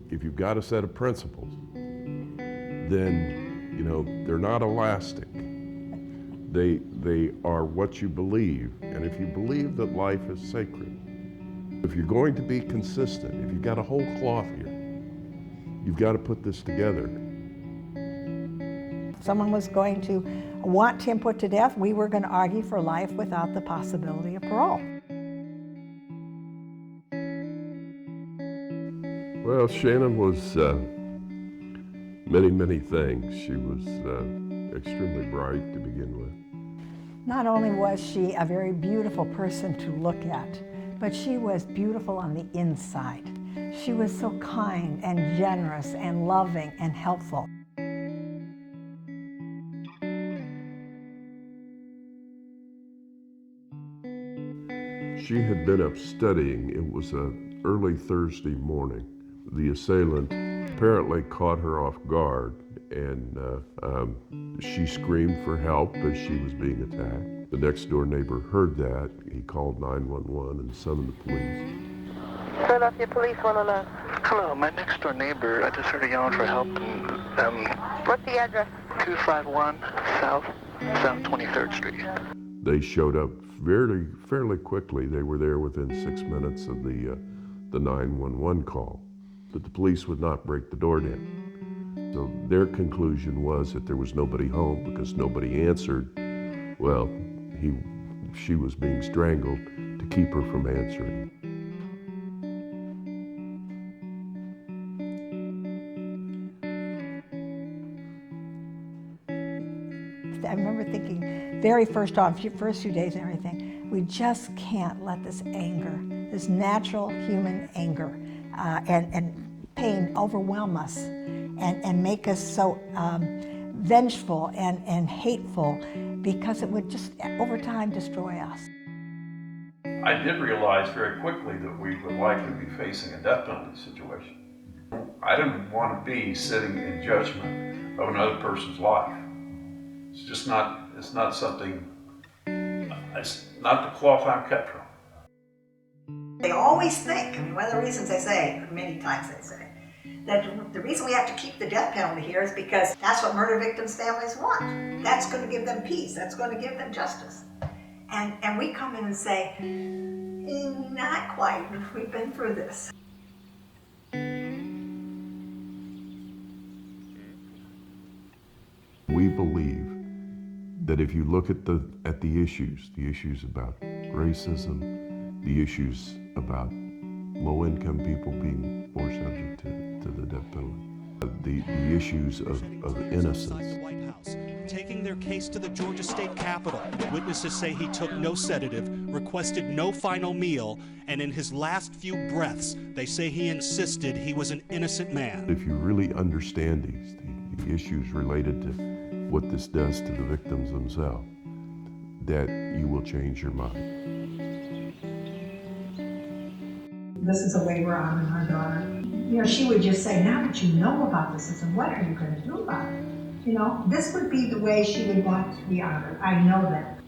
if you've got a set of principles, then, you know, they're not elastic. They are what you believe. And if you believe that life is sacred, if you're going to be consistent, if you've got a whole cloth here, you've got to put this together. If someone was going to want him put to death, we were going to argue for life without the possibility of parole. Well, Shannon was many, many things. She was extremely bright to begin with. Not only was she a very beautiful person to look at, but she was beautiful on the inside. She was so kind and generous and loving and helpful. She had been up studying. It was an early Thursday morning. The assailant apparently caught her off guard, and she screamed for help as she was being attacked. The next door neighbor heard that. He called 911 and summoned the police. Philadelphia Police 109. Hello, my next door neighbor, I just heard her yelling for help, and What's the address? 251 South 23rd Street. They showed up fairly quickly. They were there within 6 minutes of the 911 call. But the police would not break the door down. So their conclusion was that there was nobody home because nobody answered. Well, she was being strangled to keep her from answering. I remember thinking very first few days and everything, we just can't let this anger, this natural human anger and pain overwhelm us and make us so vengeful and hateful, because it would just over time destroy us. I did realize very quickly that we would likely be facing a death penalty situation. I didn't want to be sitting in judgment of another person's life. It's just not, it's not something, it's not the cloth I'm cut from. They always think, I mean, one of the reasons they say, many times they say, that the reason we have to keep the death penalty here is because that's what murder victims' families want. That's going to give them peace. That's going to give them justice. And we come in and say, not quite. We've been through this. We believe that if you look at the issues about racism, the issues about low-income people being more subject to the death penalty, the issues of innocence. The White House, taking their case to the Georgia State Capitol. Witnesses say he took no sedative, requested no final meal, and in his last few breaths, they say he insisted he was an innocent man. If you really understand the issues related to what this does to the victims themselves, that you will change your mind. This is the way we're honoring our daughter. You know, she would just say, now that you know about this, I said, what are you going to do about it? You know, this would be the way she would want to be honored. I know that.